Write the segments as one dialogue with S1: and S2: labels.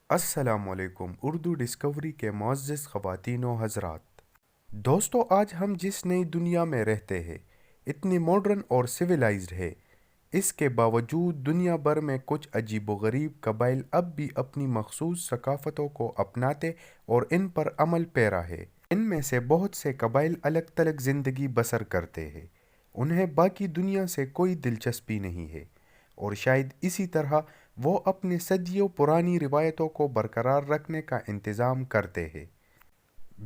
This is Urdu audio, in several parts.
S1: السلام علیکم اردو ڈسکوری کے معزز خواتین و حضرات۔ دوستو، آج ہم جس نئی دنیا میں رہتے ہیں اتنی ماڈرن اور سویلائزڈ ہے، اس کے باوجود دنیا بھر میں کچھ عجیب و غریب قبائل اب بھی اپنی مخصوص ثقافتوں کو اپناتے اور ان پر عمل پیرا ہے۔ ان میں سے بہت سے قبائل الگ تلگ زندگی بسر کرتے ہیں، انہیں باقی دنیا سے کوئی دلچسپی نہیں ہے، اور شاید اسی طرح وہ اپنے صدیوں پرانی روایتوں کو برقرار رکھنے کا انتظام کرتے ہیں۔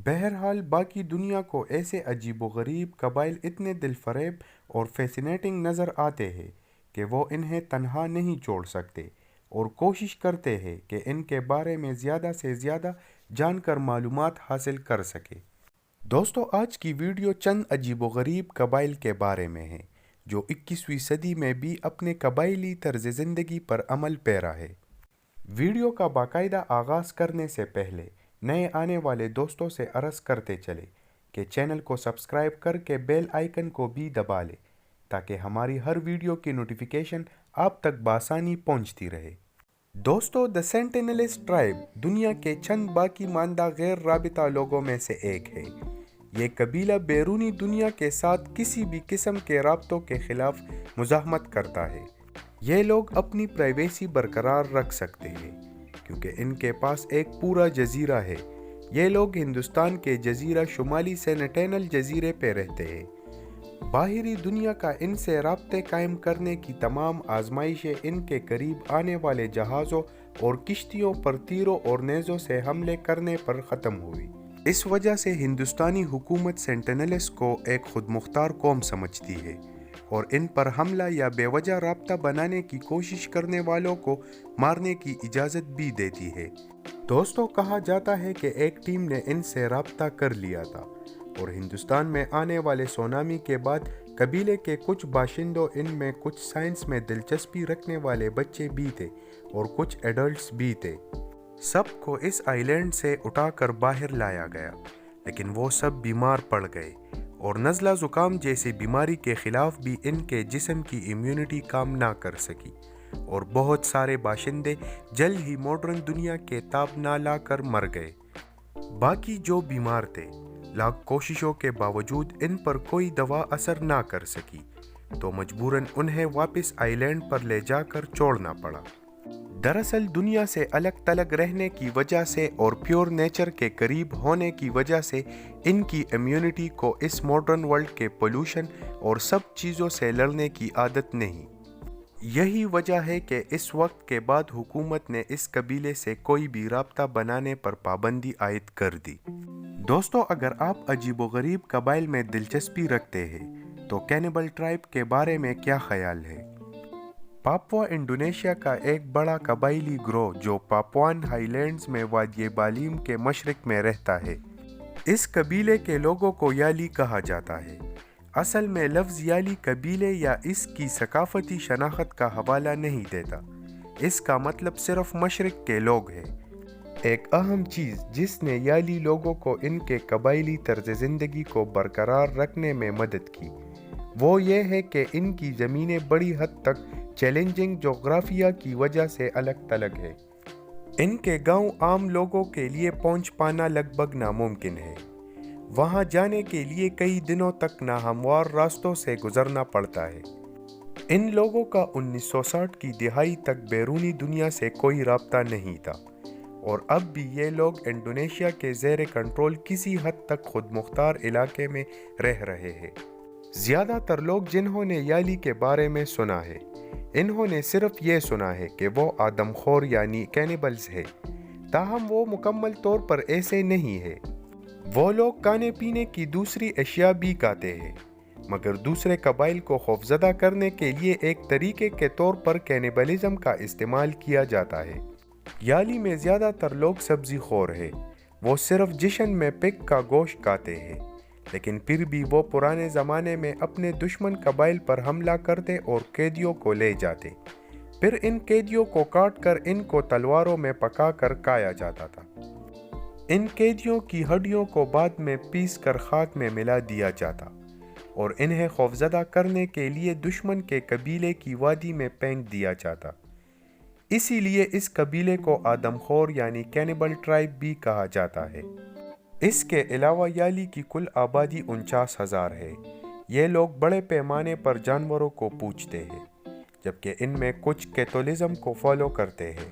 S1: بہرحال باقی دنیا کو ایسے عجیب و غریب قبائل اتنے دل فریب اور فیسینیٹنگ نظر آتے ہیں کہ وہ انہیں تنہا نہیں چھوڑ سکتے اور کوشش کرتے ہیں کہ ان کے بارے میں زیادہ سے زیادہ جان کر معلومات حاصل کر سکے۔ دوستو، آج کی ویڈیو چند عجیب و غریب قبائل کے بارے میں ہے جو 21ویں صدی میں بھی اپنے قبائلی طرز زندگی پر عمل پیرا ہے۔ ویڈیو کا باقاعدہ آغاز کرنے سے پہلے نئے آنے والے دوستوں سے عرض کرتے چلے کہ چینل کو سبسکرائب کر کے بیل آئیکن کو بھی دبا لے تاکہ ہماری ہر ویڈیو کی نوٹیفیکیشن آپ تک بآسانی پہنچتی رہے۔ دوستو، دی سینٹینلز ٹرائب دنیا کے چند باقی ماندہ غیر رابطہ لوگوں میں سے ایک ہے۔ یہ قبیلہ بیرونی دنیا کے ساتھ کسی بھی قسم کے رابطوں کے خلاف مزاحمت کرتا ہے۔ یہ لوگ اپنی پرائیویسی برقرار رکھ سکتے ہیں کیونکہ ان کے پاس ایک پورا جزیرہ ہے۔ یہ لوگ ہندوستان کے جزیرہ شمالی سینٹینل جزیرے پہ رہتے ہیں۔ باہری دنیا کا ان سے رابطے قائم کرنے کی تمام آزمائشیں ان کے قریب آنے والے جہازوں اور کشتیوں پر تیروں اور نیزوں سے حملے کرنے پر ختم ہوئی۔ اس وجہ سے ہندوستانی حکومت سینٹینلز کو ایک خود مختار قوم سمجھتی ہے اور ان پر حملہ یا بے وجہ رابطہ بنانے کی کوشش کرنے والوں کو مارنے کی اجازت بھی دیتی ہے۔ دوستو، کہا جاتا ہے کہ ایک ٹیم نے ان سے رابطہ کر لیا تھا اور ہندوستان میں آنے والے سونامی کے بعد قبیلے کے کچھ باشندوں، ان میں کچھ سائنس میں دلچسپی رکھنے والے بچے بھی تھے اور کچھ ایڈلٹس بھی تھے، سب کو اس آئی لینڈ سے اٹھا کر باہر لایا گیا، لیکن وہ سب بیمار پڑ گئے اور نزلہ زکام جیسی بیماری کے خلاف بھی ان کے جسم کی امیونٹی کام نہ کر سکی اور بہت سارے باشندے جلد ہی ماڈرن دنیا کے تاب نہ لا کر مر گئے۔ باقی جو بیمار تھے، لاکھ کوششوں کے باوجود ان پر کوئی دوا اثر نہ کر سکی، تو مجبوراً انہیں واپس آئی لینڈ پر لے جا کر چھوڑنا پڑا۔ دراصل دنیا سے الگ تلگ رہنے کی وجہ سے اور پیور نیچر کے قریب ہونے کی وجہ سے ان کی امیونٹی کو اس ماڈرن ورلڈ کے پولوشن اور سب چیزوں سے لڑنے کی عادت نہیں۔ یہی وجہ ہے کہ اس وقت کے بعد حکومت نے اس قبیلے سے کوئی بھی رابطہ بنانے پر پابندی عائد کر دی۔ دوستو، اگر آپ عجیب و غریب قبائل میں دلچسپی رکھتے ہیں تو کینیبل ٹرائب کے بارے میں کیا خیال ہے؟ پاپوا انڈونیشیا کا ایک بڑا قبائلی گروہ جو پاپوان ہائی لینڈز میں وادی بالیم کے مشرق میں رہتا ہے۔ اس قبیلے کے لوگوں کو یالی کہا جاتا ہے۔ اصل میں لفظ یالی قبیلے یا اس کی ثقافتی شناخت کا حوالہ نہیں دیتا، اس کا مطلب صرف مشرق کے لوگ ہے۔ ایک اہم چیز جس نے یالی لوگوں کو ان کے قبائلی طرز زندگی کو برقرار رکھنے میں مدد کی، وہ یہ ہے کہ ان کی زمینیں بڑی حد تک چیلنجنگ جغرافیہ کی وجہ سے الگ تلگ ہے۔ ان کے گاؤں عام لوگوں کے لیے پہنچ پانا لگ بھگ ناممکن ہے۔ وہاں جانے کے لیے کئی دنوں تک ناہموار راستوں سے گزرنا پڑتا ہے۔ ان لوگوں کا 1960 کی دہائی تک بیرونی دنیا سے کوئی رابطہ نہیں تھا، اور اب بھی یہ لوگ انڈونیشیا کے زیر کنٹرول کسی حد تک خود مختار علاقے میں رہ رہے ہیں۔ زیادہ تر لوگ جنہوں نے یالی کے بارے میں سنا ہے، انہوں نے صرف یہ سنا ہے کہ وہ آدم خور یعنی کینیبلز ہے، تاہم وہ مکمل طور پر ایسے نہیں ہے۔ وہ لوگ کھانے پینے کی دوسری اشیاء بھی کھاتے ہیں، مگر دوسرے قبائل کو خوفزدہ کرنے کے لیے ایک طریقے کے طور پر کینیبلزم کا استعمال کیا جاتا ہے۔ یالی میں زیادہ تر لوگ سبزی خور ہیں، وہ صرف جشن میں پگ کا گوشت کھاتے ہیں، لیکن پھر بھی وہ پرانے زمانے میں اپنے دشمن قبائل پر حملہ کرتے اور قیدیوں کو لے جاتے، پھر ان قیدیوں کو کاٹ کر ان کو تلواروں میں پکا کر کھایا جاتا تھا۔ ان قیدیوں کی ہڈیوں کو بعد میں پیس کر خاک میں ملا دیا جاتا اور انہیں خوفزدہ کرنے کے لیے دشمن کے قبیلے کی وادی میں پھینک دیا جاتا۔ اسی لیے اس قبیلے کو آدم خور یعنی کینیبل ٹرائب بھی کہا جاتا ہے۔ اس کے علاوہ یالی کی کل آبادی 49,000 ہے۔ یہ لوگ بڑے پیمانے پر جانوروں کو پوجتے ہیں، جبکہ ان میں کچھ کیتھولزم کو فالو کرتے ہیں۔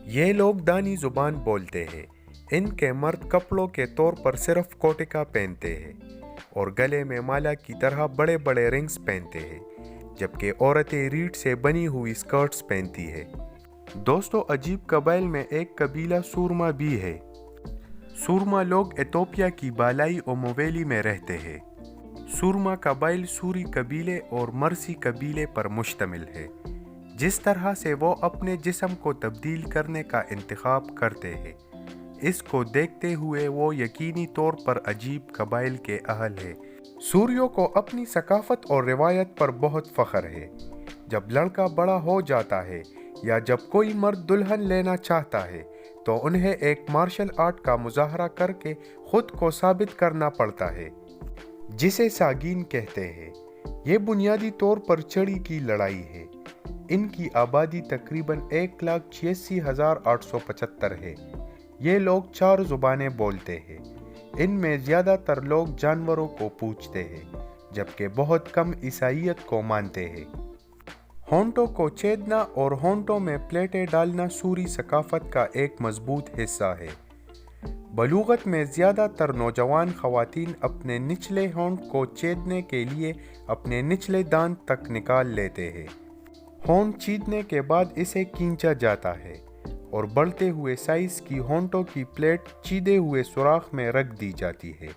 S1: یہ لوگ دانی زبان بولتے ہیں۔ ان کے مرد کپڑوں کے طور پر صرف کوٹکا پہنتے ہیں اور گلے میں مالا کی طرح بڑے بڑے رنگز پہنتے ہیں، جبکہ عورتیں ریڈ سے بنی ہوئی سکرٹس پہنتی ہیں۔ دوستو، عجیب قبائل میں ایک قبیلہ سورما بھی ہے۔ سورما لوگ ایتھوپیا کی بالائی اوموویلی میں رہتے ہیں۔ سورما قبائل سوری قبیلے اور مرسی قبیلے پر مشتمل ہے۔ جس طرح سے وہ اپنے جسم کو تبدیل کرنے کا انتخاب کرتے ہیں، اس کو دیکھتے ہوئے وہ یقینی طور پر عجیب قبائل کے اہل ہیں۔ سوریوں کو اپنی ثقافت اور روایت پر بہت فخر ہے۔ جب لڑکا بڑا ہو جاتا ہے یا جب کوئی مرد دلہن لینا چاہتا ہے تو انہیں ایک مارشل آرٹ کا مظاہرہ کر کے خود کو ثابت کرنا پڑتا ہے، جسے ساگین کہتے ہیں۔ یہ بنیادی طور پر چڑی کی لڑائی ہے۔ ان کی آبادی تقریباً 1,86,875 ہے۔ یہ لوگ 4 زبانیں بولتے ہیں۔ ان میں زیادہ تر لوگ جانوروں کو پوجتے ہیں، جبکہ بہت کم عیسائیت کو مانتے ہیں۔ ہونٹوں کو چھیدنا اور ہونٹوں میں پلیٹیں ڈالنا سوری ثقافت کا ایک مضبوط حصہ ہے۔ بلوغت میں زیادہ تر نوجوان خواتین اپنے نچلے ہونٹ کو چھیدنے کے لیے اپنے نچلے دانت تک نکال لیتے ہیں۔ ہونٹ چھیدنے کے بعد اسے کھینچا جاتا ہے اور بڑھتے ہوئے سائز کی ہونٹوں کی پلیٹ چھیدے ہوئے سوراخ میں رکھ دی جاتی ہے۔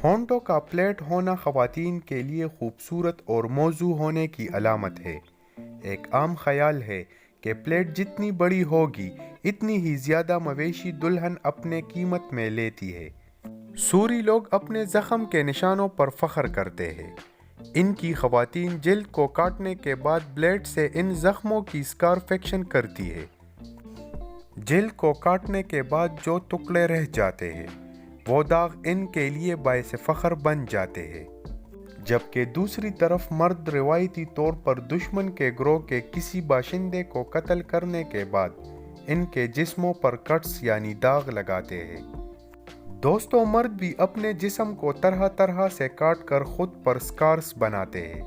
S1: ہونٹوں کا پلیٹ ہونا خواتین کے لیے خوبصورت اور موزوں ہونے کی علامت ہے۔ ایک عام خیال ہے کہ پلیٹ جتنی بڑی ہوگی اتنی ہی زیادہ مویشی دلہن اپنے قیمت میں لیتی ہے۔ سوری لوگ اپنے زخم کے نشانوں پر فخر کرتے ہیں۔ ان کی خواتین جلد کو کاٹنے کے بعد بلیڈ سے ان زخموں کی سکارفیکشن کرتی ہے۔ جلد کو کاٹنے کے بعد جو ٹکڑے رہ جاتے ہیں وہ داغ ان کے لیے باعث فخر بن جاتے ہیں، جبکہ دوسری طرف مرد روایتی طور پر دشمن کے گروہ کے کسی باشندے کو قتل کرنے کے بعد ان کے جسموں پر کٹس یعنی داغ لگاتے ہیں۔ دوستو، مرد بھی اپنے جسم کو طرح طرح سے کاٹ کر خود پر سکارس بناتے ہیں۔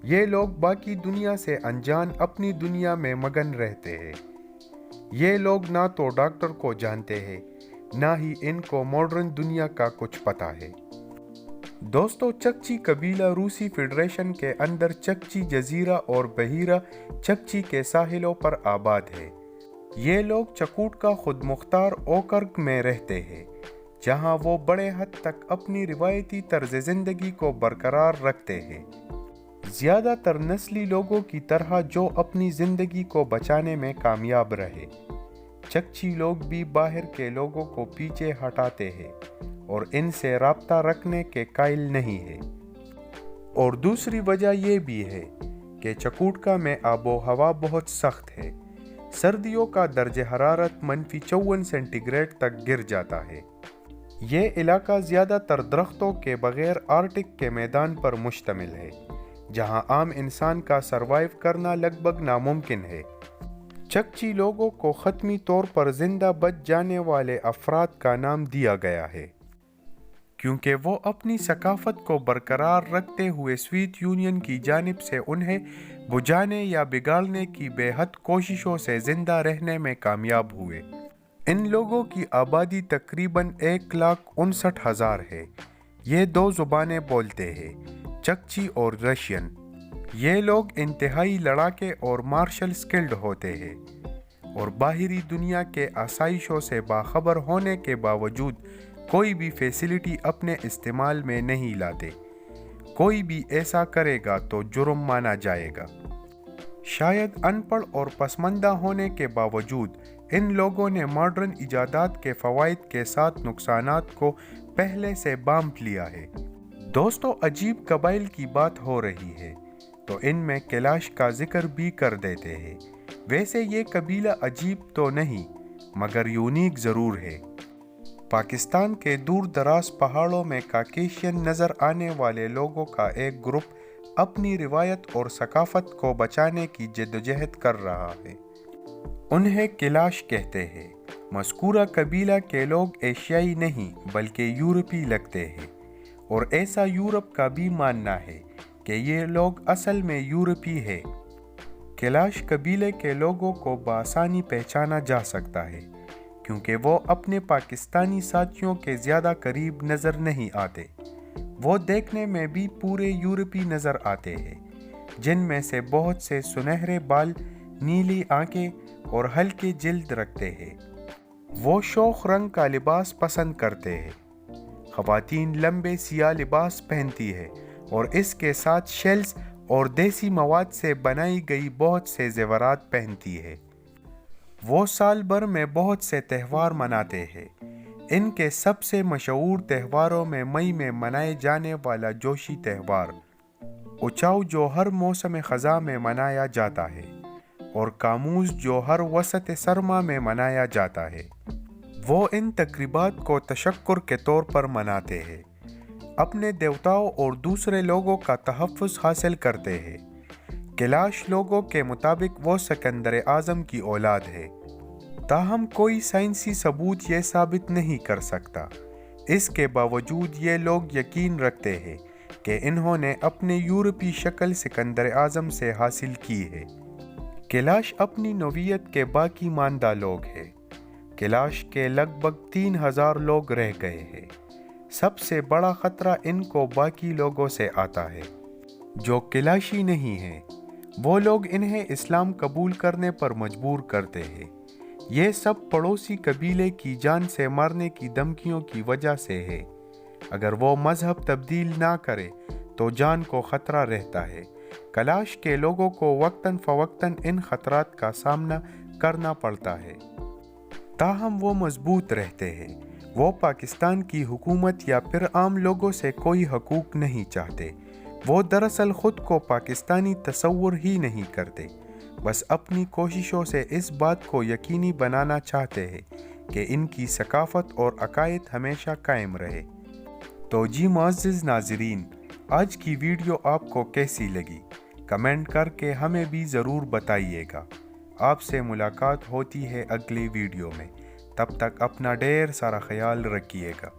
S1: یہ لوگ باقی دنیا سے انجان اپنی دنیا میں مگن رہتے ہیں۔ یہ لوگ نہ تو ڈاکٹر کو جانتے ہیں، نہ ہی ان کو ماڈرن دنیا کا کچھ پتہ ہے۔ دوستو، چکچی قبیلہ روسی فیڈریشن کے اندر چکچی جزیرہ اور بحیرہ چکچی کے ساحلوں پر آباد ہے۔ یہ لوگ چکوٹ کا خود مختار اوکرگ میں رہتے ہیں، جہاں وہ بڑے حد تک اپنی روایتی طرز زندگی کو برقرار رکھتے ہیں۔ زیادہ تر نسلی لوگوں کی طرح جو اپنی زندگی کو بچانے میں کامیاب رہے، چکچی لوگ بھی باہر کے لوگوں کو پیچھے ہٹاتے ہیں اور ان سے رابطہ رکھنے کے قائل نہیں ہیں۔ اور دوسری وجہ یہ بھی ہے کہ چکوٹکا میں آب و ہوا بہت سخت ہے۔ سردیوں کا درجہ حرارت -54 سینٹی گریڈ تک گر جاتا ہے۔ یہ علاقہ زیادہ تر درختوں کے بغیر آرکٹک کے میدان پر مشتمل ہے، جہاں عام انسان کا سروائیو کرنا لگ بھگ ناممکن ہے۔ چکچی لوگوں کو حتمی طور پر زندہ بچ جانے والے افراد کا نام دیا گیا ہے، کیونکہ وہ اپنی ثقافت کو برقرار رکھتے ہوئے سوویت یونین کی جانب سے انہیں بجھانے یا بگاڑنے کی بے حد کوششوں سے زندہ رہنے میں کامیاب ہوئے۔ ان لوگوں کی آبادی تقریباً 1,59,000 ہے۔ یہ 2 زبانیں بولتے ہیں، چکچی اور رشین۔ یہ لوگ انتہائی لڑاکے اور مارشل سکلڈ ہوتے ہیں اور باہری دنیا کے آسائشوں سے باخبر ہونے کے باوجود کوئی بھی فیسلٹی اپنے استعمال میں نہیں لاتے۔ کوئی بھی ایسا کرے گا تو جرم مانا جائے گا۔ شاید ان پڑھ اور پسماندہ ہونے کے باوجود ان لوگوں نے ماڈرن ایجادات کے فوائد کے ساتھ نقصانات کو پہلے سے بانپ لیا ہے۔ دوستو، عجیب قبائل کی بات ہو رہی ہے تو ان میں کیلاش کا ذکر بھی کر دیتے ہیں۔ ویسے یہ قبیلہ عجیب تو نہیں، مگر یونیک ضرور ہے۔ پاکستان کے دور دراز پہاڑوں میں کاکیشین نظر آنے والے لوگوں کا ایک گروپ اپنی روایت اور ثقافت کو بچانے کی جدوجہد کر رہا ہے۔ انہیں کلاش کہتے ہیں۔ مذکورہ قبیلہ کے لوگ ایشیائی نہیں بلکہ یورپی لگتے ہیں، اور ایسا یورپ کا بھی ماننا ہے کہ یہ لوگ اصل میں یورپی ہیں۔ کلاش قبیلے کے لوگوں کو بآسانی پہچانا جا سکتا ہے کیونکہ وہ اپنے پاکستانی ساتھیوں کے زیادہ قریب نظر نہیں آتے۔ وہ دیکھنے میں بھی پورے یورپی نظر آتے ہیں، جن میں سے بہت سے سنہرے بال، نیلی آنکھیں اور ہلکی جلد رکھتے ہیں۔ وہ شوخ رنگ کا لباس پسند کرتے ہیں۔ خواتین لمبے سیاہ لباس پہنتی ہیں اور اس کے ساتھ شیلز اور دیسی مواد سے بنائی گئی بہت سے زیورات پہنتی ہے۔ وہ سال بھر میں بہت سے تہوار مناتے ہیں۔ ان کے سب سے مشہور تہواروں میں مئی میں منائے جانے والا جوشی تہوار اچاؤ جو ہر موسم خزاں میں منایا جاتا ہے، اور کاموز جو ہر وسط سرما میں منایا جاتا ہے۔ وہ ان تقریبات کو تشکر کے طور پر مناتے ہیں، اپنے دیوتاؤں اور دوسرے لوگوں کا تحفظ حاصل کرتے ہیں۔ کلاش لوگوں کے مطابق وہ سکندر اعظم کی اولاد ہے، تاہم کوئی سائنسی ثبوت یہ ثابت نہیں کر سکتا۔ اس کے باوجود یہ لوگ یقین رکھتے ہیں کہ انہوں نے اپنے یورپی شکل سکندر اعظم سے حاصل کی ہے۔ کلاش اپنی نوعیت کے باقی ماندہ لوگ ہیں۔ کلاش کے لگ بھگ 3000 لوگ رہ گئے ہیں۔ سب سے بڑا خطرہ ان کو باقی لوگوں سے آتا ہے جو کلاشی نہیں ہیں۔ وہ لوگ انہیں اسلام قبول کرنے پر مجبور کرتے ہیں۔ یہ سب پڑوسی قبیلے کی جان سے مارنے کی دھمکیوں کی وجہ سے ہے۔ اگر وہ مذہب تبدیل نہ کرے تو جان کو خطرہ رہتا ہے۔ کلاش کے لوگوں کو وقتاً فوقتاً ان خطرات کا سامنا کرنا پڑتا ہے، تاہم وہ مضبوط رہتے ہیں۔ وہ پاکستان کی حکومت یا پھر عام لوگوں سے کوئی حقوق نہیں چاہتے۔ وہ دراصل خود کو پاکستانی تصور ہی نہیں کرتے، بس اپنی کوششوں سے اس بات کو یقینی بنانا چاہتے ہیں کہ ان کی ثقافت اور عقائد ہمیشہ قائم رہے۔ تو جی معزز ناظرین، آج کی ویڈیو آپ کو کیسی لگی؟ کمنٹ کر کے ہمیں بھی ضرور بتائیے گا۔ آپ سے ملاقات ہوتی ہے اگلی ویڈیو میں۔ تب تک اپنا ڈھیر سارا خیال رکھیے گا۔